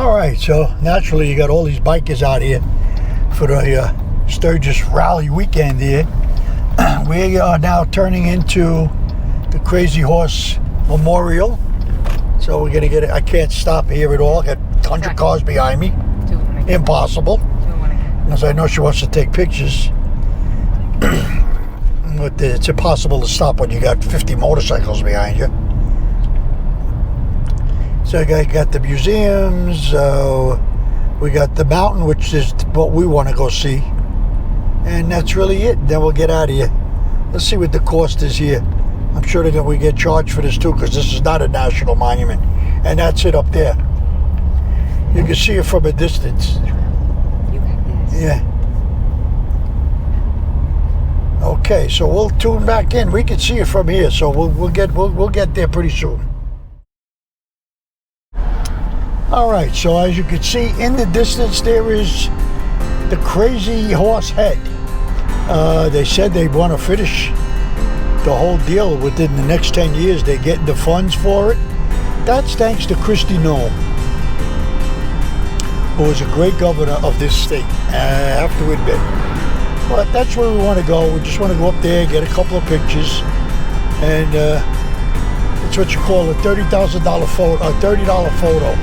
All right, so naturally you got all these bikers out here for the Sturgis Rally weekend here. We are now turning into the Crazy Horse Memorial. So we're gonna get it. I can't stop here at all. Got 100 cars behind me. Impossible. Because I know she wants to take pictures. But it's impossible to stop when you got 50 motorcycles behind you. So I got the museums, we got the mountain, which is what we want to go see. And that's really it. Then we'll get out of here. Let's see what the cost is here. I'm sure that we get charged for this too, because this is not a national monument. And that's it up there. You can see it from a distance. You got this. Yeah. Okay, so we'll tune back in. We can see it from here, so we'll get there pretty soon. All right, so as you can see in the distance, there is the Crazy Horse Head. They said they want to finish the whole deal within the next 10 years. They're getting the funds for it. That's thanks to Kristi Noem, who was a great governor of this state, I have to admit. But that's where we want to go. We just want to go up there, get a couple of pictures, and it's what you call a $30,000 photo, a $30 photo.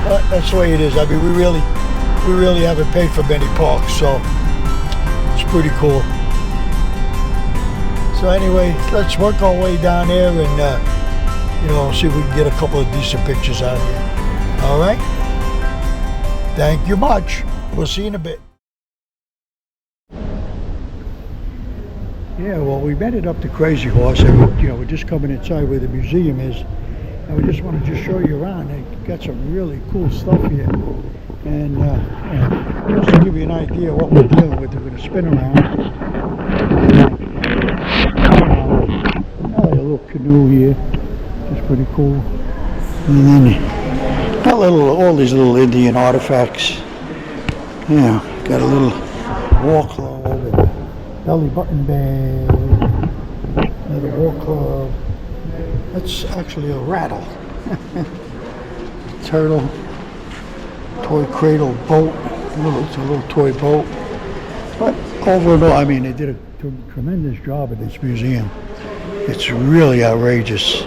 But that's the way it is. I mean, we really haven't paid for many parks, so it's pretty cool. So anyway, let's work our way down there and see if we can get a couple of decent pictures out here. All right. Thank you much. We'll see you in a bit. Yeah, well, we made it up to Crazy Horse, and we're just coming inside where the museum is, and we just want to show you around. They got some really cool stuff here, and just to give you an idea of what we're dealing with, we're going to spin around. A little canoe here, just pretty cool, and then all these little Indian artifacts. Yeah, got a little war club, belly button bag, another war club. That's actually a rattle. Turtle, toy cradle boat. It's a little toy boat. But overall, I mean, they did a tremendous job at this museum. It's really outrageous.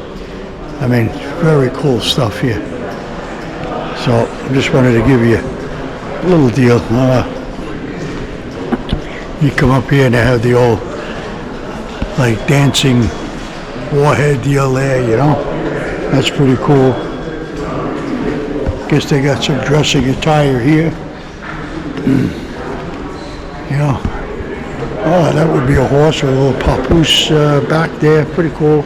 I mean, it's very cool stuff here. So I just wanted to give you a little deal. You come up here and they have the old like dancing warhead deal there, That's pretty cool. Guess they got some dressing attire here. Oh, that would be a horse with a little papoose back there. Pretty cool.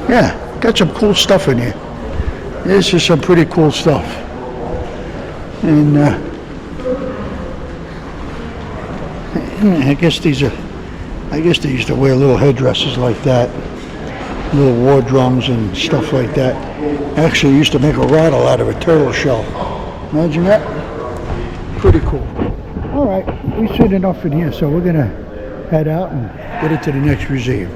Yeah, got some cool stuff in here. This is some pretty cool stuff. And I guess they used to wear little headdresses like that, little war drums and stuff like that. Actually used to make a rattle out of a turtle shell. Imagine that. Pretty cool. All right, we've seen enough in here, so we're gonna head out and get into the next museum.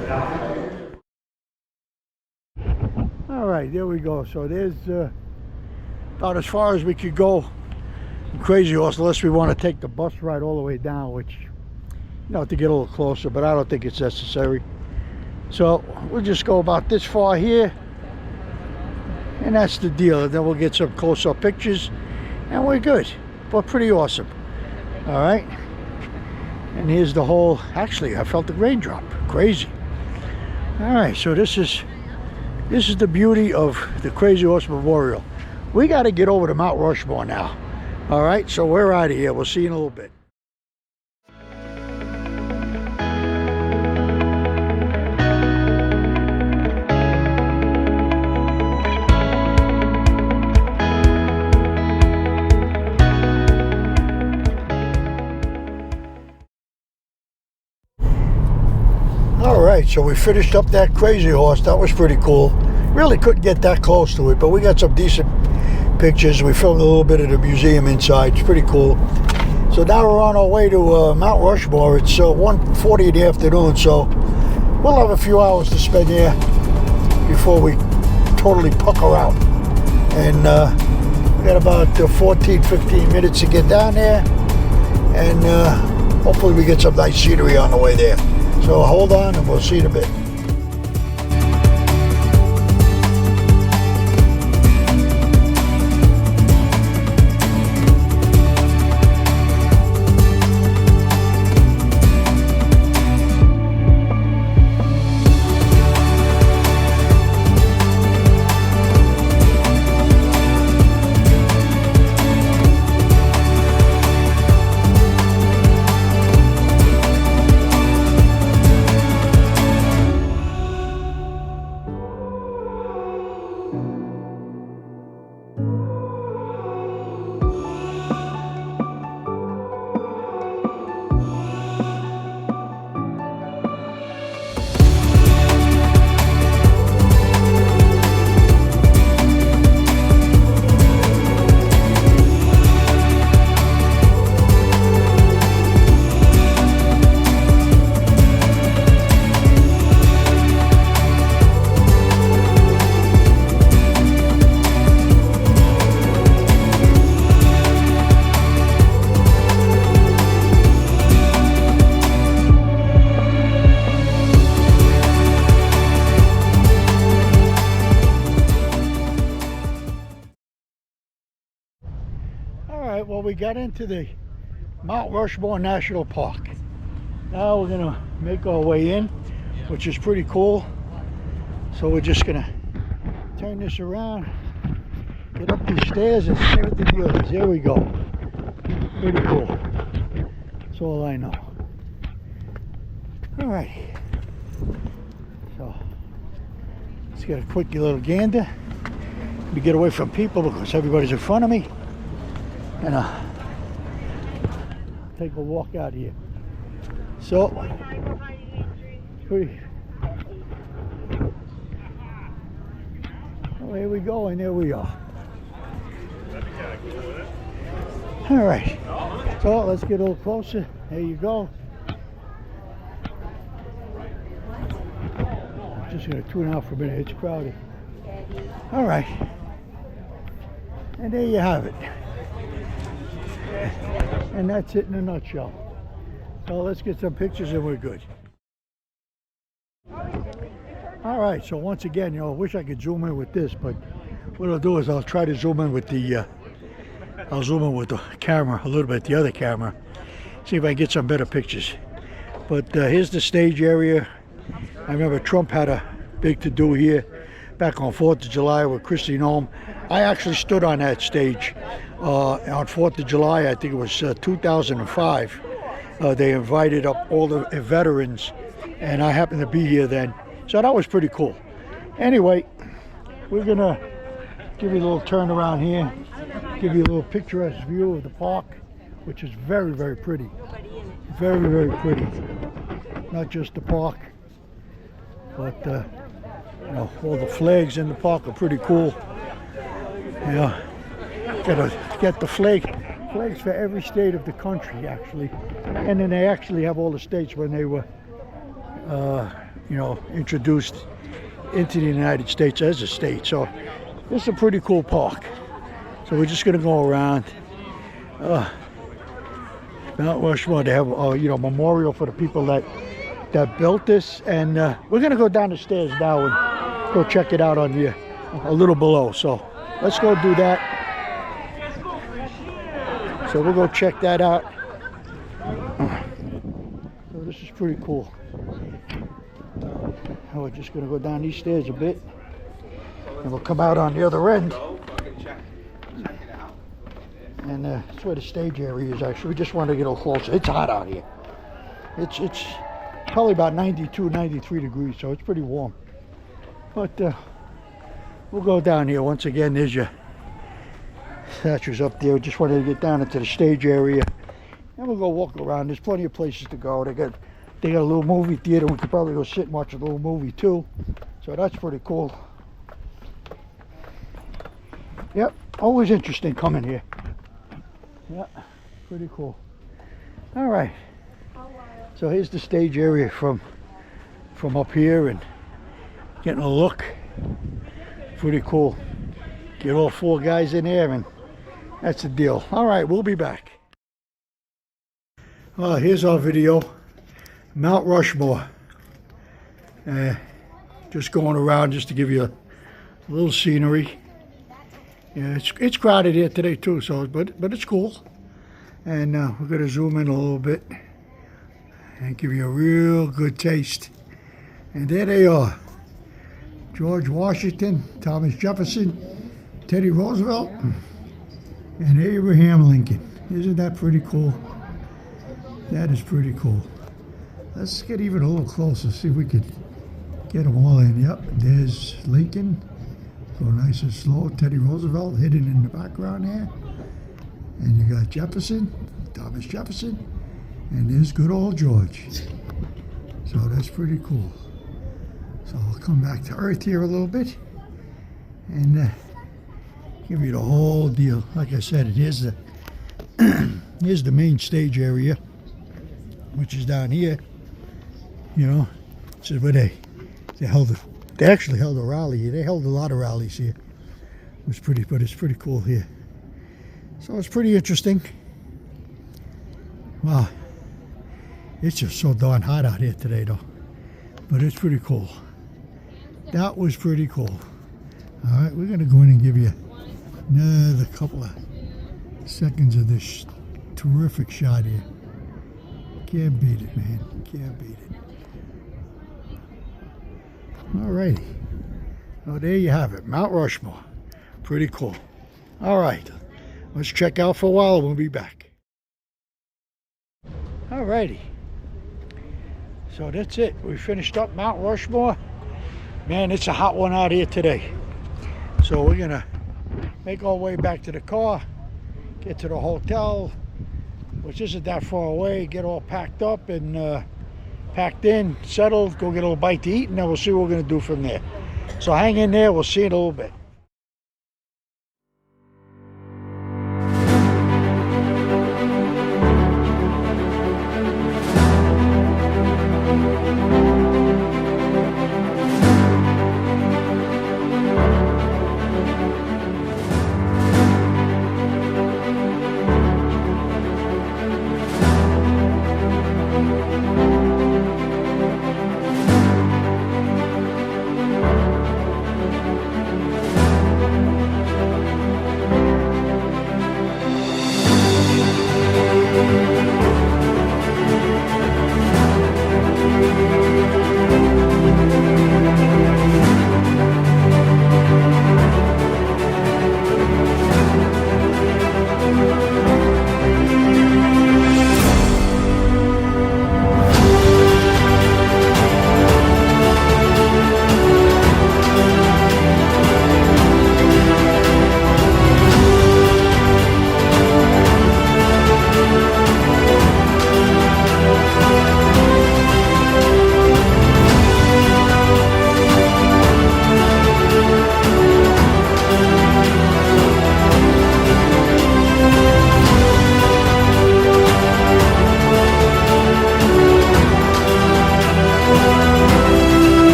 All right, there we go. So there's about as far as we could go in Crazy Horse, unless we want to take the bus ride all the way down, which, to get a little closer, but I don't think it's necessary. So we'll just go about this far here, and that's the deal. And then we'll get some close-up pictures, and we're good. But pretty awesome. All right. And here's the whole. Actually, I felt the raindrop. Crazy. All right. So this is the beauty of the Crazy Horse Memorial. We got to get over to Mount Rushmore now. All right. So we're out of here. We'll see you in a little bit. Alright, so we finished up that Crazy Horse. That was pretty cool. Really couldn't get that close to it, but we got some decent pictures. We filmed a little bit of the museum inside. It's pretty cool. So now we're on our way to Mount Rushmore. It's 1:40 in the afternoon, so we'll have a few hours to spend there before we totally pucker out And we got about 14, 15 minutes to get down there. And hopefully we get some nice scenery on the way there. So hold on and we'll see you in a bit. Alright, well, we got into the Mount Rushmore National Park. Now we're gonna make our way in, which is pretty cool. So we're just gonna turn this around, get up these stairs and see what the deal is. There we go. Pretty cool. That's all I know. Alright. So let's get a quick little gander. Let me get away from people because everybody's in front of me. And take a walk out here. So, well, here we go, and there we are. All right, so let's get a little closer. There you go. I'm just gonna tune out for a minute. It's crowded. All right, and there you have it. And that's it in a nutshell. So let's get some pictures and we're good. All right, so once again, you know, I wish I could zoom in with this, but what I'll do is I'll try to zoom in with the camera a little bit, the other camera, see if I can get some better pictures. But here's the stage area. I remember Trump had a big to-do here back on 4th of July with Christy Nome. I actually stood on that stage on 4th of July, I think it was 2005. They invited up all the veterans, and I happened to be here then. So that was pretty cool. Anyway, we're gonna give you a little turn around here, give you a little picturesque view of the park, which is very, very pretty. Very, very pretty. Not just the park, but you know, all the flags in the park are pretty cool. Yeah, gotta get the flags for every state of the country, actually. And then they actually have all the states when they were, you know, introduced into the United States as a state. So this is a pretty cool park. So we're just gonna go around. Mount Rushmore, they have you know, memorial for the people that built this, and we're gonna go down the stairs now and go check it out on the a little below. So let's go do that. So we'll go check that out. So this is pretty cool. And we're just gonna go down these stairs a bit, and we'll come out on the other end. And that's where the stage area is. Actually, we just want to get a little closer. It's hot out here. It's probably about 92, 93 degrees, so it's pretty warm. But we'll go down here. Once again, there's your statues up there. Just wanted to get down into the stage area, and we'll go walk around. There's plenty of places to go. They got a little movie theater. We could probably go sit and watch a little movie too. So that's pretty cool. Yep, always interesting coming here. Yeah, pretty cool. All right. So here's the stage area from up here, and getting a look. Pretty cool. Get all 4 guys in there, and that's the deal. All right, we'll be back. Well, here's our video. Mount Rushmore. Just going around just to give you a little scenery. Yeah, it's crowded here today too, so but it's cool. And we're gonna zoom in a little bit and give you a real good taste. And there they are: George Washington, Thomas Jefferson, Teddy Roosevelt, and Abraham Lincoln. Isn't that pretty cool? That is pretty cool. Let's get even a little closer, see if we could get them all in. Yep, there's Lincoln. Go nice and slow. Teddy Roosevelt hidden in the background there. And you got Jefferson, Thomas Jefferson, and there's good old George. So that's pretty cool. So I'll come back to Earth here a little bit and give you the whole deal. Like I said, here's the here's the main stage area, which is down here. You know, this is where they actually held a rally here. They held a lot of rallies here. It's pretty cool here. So it's pretty interesting. Wow, it's just so darn hot out here today, though. But it's pretty cool. That was pretty cool. All right, we're gonna go in and give you another couple of seconds of this terrific shot here. Can't beat it, man. Can't beat it. Alrighty. Well, there you have it. Mount Rushmore. Pretty cool. Alright. Let's check out for a while and we'll be back. Alrighty. So that's it. We finished up Mount Rushmore. Man, it's a hot one out here today. So we're going to make our way back to the car, get to the hotel, which isn't that far away, get all packed up and packed in, settled, go get a little bite to eat, and then we'll see what we're going to do from there. So hang in there, we'll see you in a little bit.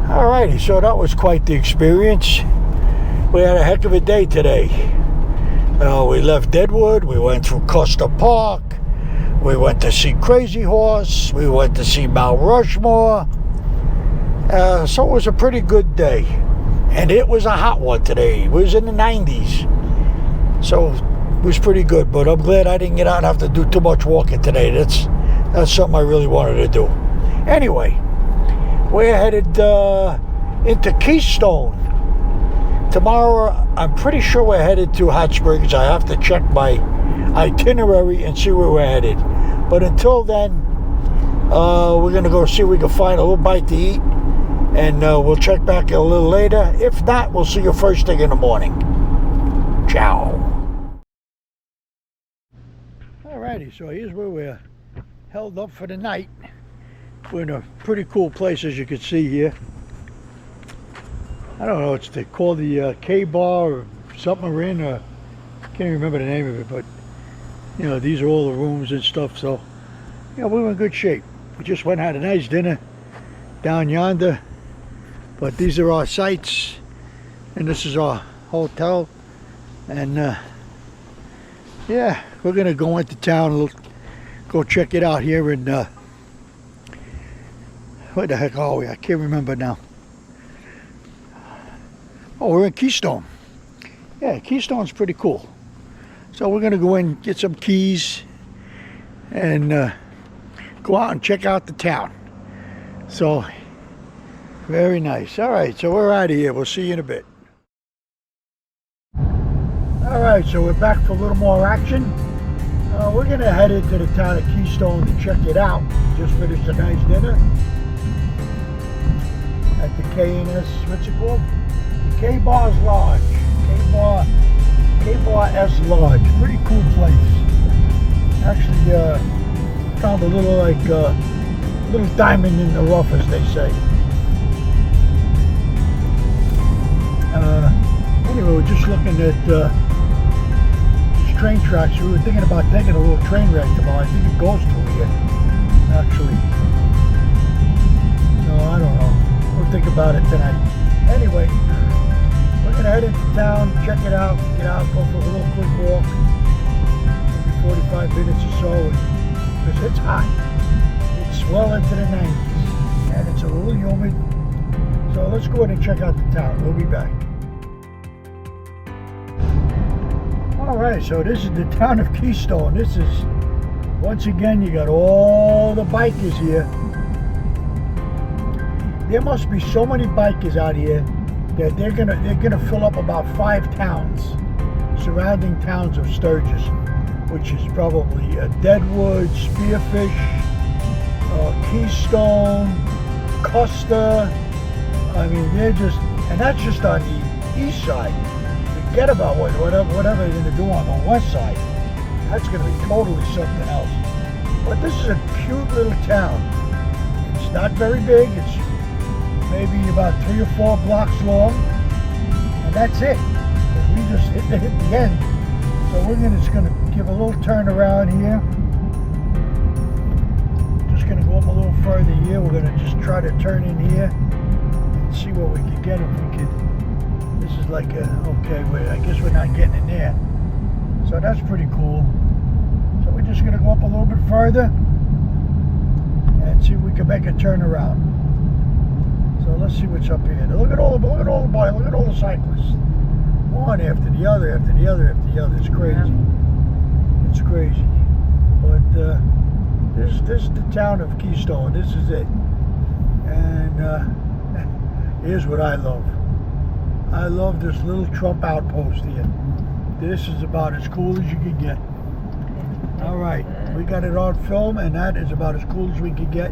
Alrighty, so that was quite the experience. We had a heck of a day today. We left Deadwood, we went through Custer Park, we went to see Crazy Horse, we went to see Mount Rushmore. So it was a pretty good day. And it was a hot one today. It was in the 90s. So it was pretty good, but I'm glad I didn't get out and have to do too much walking today. That's something I really wanted to do. Anyway, we're headed into Keystone. Tomorrow, I'm pretty sure we're headed to Hot Springs. I have to check my itinerary and see where we're headed. But until then, we're going to go see if we can find a little bite to eat. And we'll check back a little later. If not, we'll see you first thing in the morning. Ciao. Alrighty, so here's where we're held up for the night. We're in a pretty cool place, as you can see here. I don't know, it's called the K-Bar or something we're in, or I can't even remember the name of it, but you know, these are all the rooms and stuff, so you know, we were in good shape. We just went and had a nice dinner down yonder, but these are our sites, and this is our hotel, and yeah, we're gonna go into town and go check it out here in where the heck are we? I can't remember now. Oh, we're in Keystone. Yeah, Keystone's pretty cool. So we're gonna go in, get some keys, and go out and check out the town. So, very nice. All right, so we're out of here. We'll see you in a bit. All right, so we're back for a little more action. We're gonna head into the town of Keystone to check it out. Just finished a nice dinner at the K&S, what's it called? The K-Bar's Lodge. K-Bar-S Lodge. Pretty cool place. Actually, found a little little diamond in the rough, as they say. Anyway, we're just looking at these train tracks. We were thinking about taking a little train ride tomorrow. I think it goes through here, actually. So I don't know. We'll think about it tonight. Anyway, we're gonna head into town, check it out, get out, go for a little quick walk, maybe 45 minutes or so, because it's hot. It's well into the 90s, and it's a little humid. So let's go ahead and check out the town. We'll be back. All right, so this is the town of Keystone. This is, once again, you got all the bikers here. There must be so many bikers out here that they're gonna fill up about 5 towns, surrounding towns of Sturgis, which is probably Deadwood, Spearfish, Keystone, Custer. I mean, they're just, and that's just on the east side. Forget about whatever they're gonna do on the west side. That's gonna be totally something else. But this is a cute little town. It's not very big. It's maybe about 3 or 4 blocks long, and that's it. We just hit the end. So we're just gonna give a little turn around here. Just gonna go up a little further here. We're gonna just try to turn in here and see what we can get, if we could. This is like okay, I guess we're not getting in there. So that's pretty cool. So we're just gonna go up a little bit further and see if we can make a turn around. So let's see what's up here. Look at all the cyclists. One after the other, after the other, after the other. It's crazy. It's crazy. But this is the town of Keystone. This is it. And here's what I love. I love this little Trump outpost here. This is about as cool as you can get. All right, we got it on film, and that is about as cool as we can get.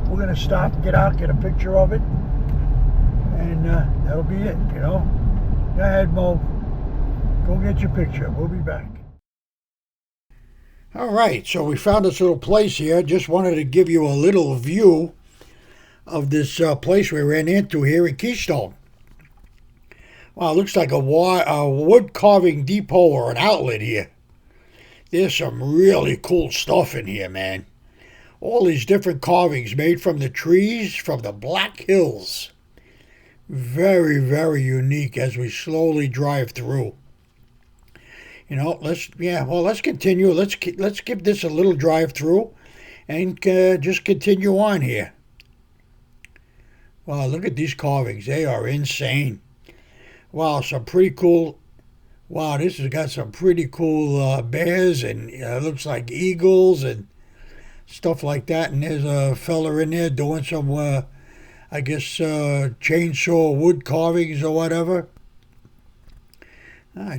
We're gonna stop, get out, get a picture of it, and that'll be it, you know. Go ahead, Mo. Go get your picture. We'll be back. All right, so we found this little place here. Just wanted to give you a little view of this place we ran into here in Keystone. Wow, it looks like a wood carving depot or an outlet here. There's some really cool stuff in here, man. All these different carvings made from the trees, from the Black Hills. Very, very unique as we slowly drive through. You know, let's continue. Let's give this a little drive through and just continue on here. Wow, look at these carvings. They are insane. Wow, some pretty cool. Wow, this has got some pretty cool bears and looks like eagles and stuff like that. And there's a fella in there doing some, I guess, chainsaw wood carvings or whatever.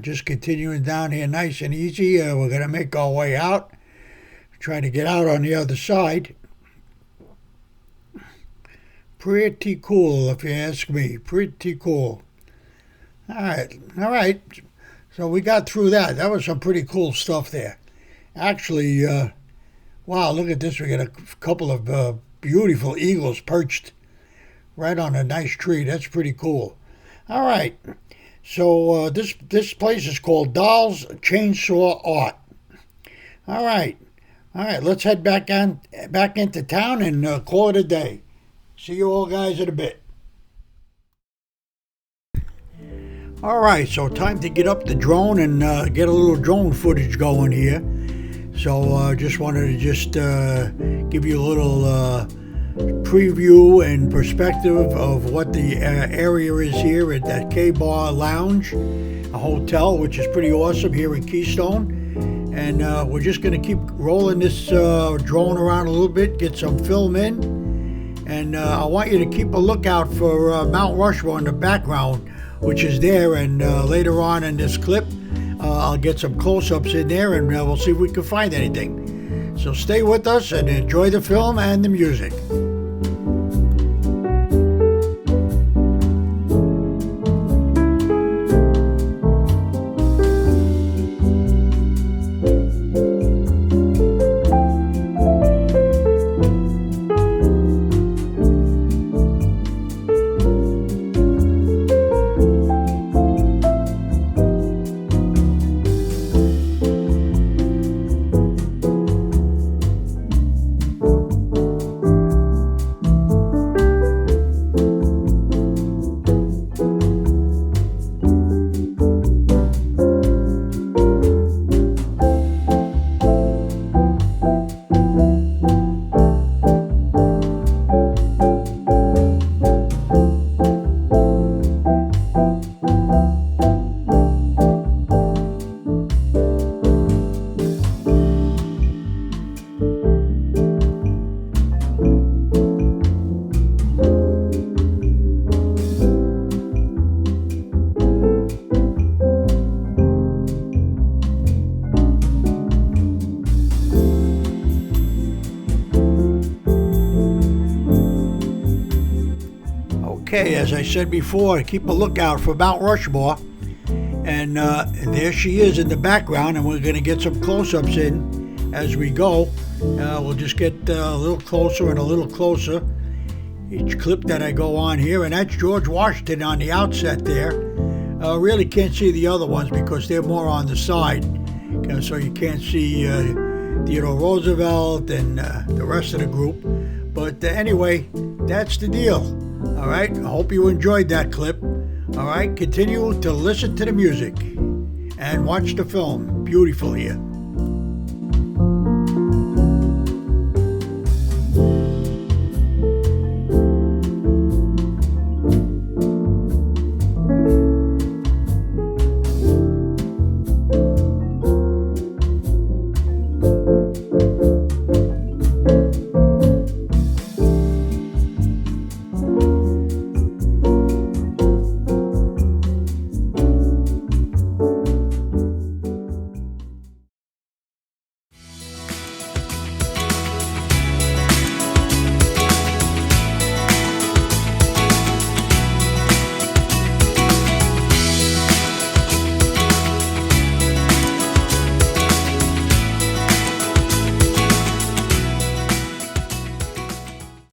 Just continuing down here nice and easy. We're going to make our way out. Trying to get out on the other side. Pretty cool, if you ask me. Pretty cool. All right. So we got through that. That was some pretty cool stuff there. Actually, Wow, look at this. We got a couple of beautiful eagles perched right on a nice tree. That's pretty cool. All right. So this place is called Doll's Chainsaw Art. All right. All right, let's head back into town and call it a day. See you all guys in a bit. All right, so time to get up the drone and get a little drone footage going here. So just wanted to give you a little preview and perspective of what the area is here at that K-Bar Lounge, a hotel, which is pretty awesome here in Keystone. And we're just going to keep rolling this drone around a little bit, get some film in. And I want you to keep a lookout for Mount Rushmore in the background, which is there. And later on in this clip, I'll get some close-ups in there and we'll see if we can find anything. So stay with us and enjoy the film and the music. Okay, as I said before, keep a lookout for Mount Rushmore. And there she is in the background, and we're going to get some close-ups in as we go. We'll just get a little closer and a little closer each clip that I go on here. And that's George Washington on the outset there. Really can't see the other ones because they're more on the side. So you can't see Theodore Roosevelt and the rest of the group. But anyway, that's the deal. All right, I hope you enjoyed that clip. All right, continue to listen to the music and watch the film. Beautiful here.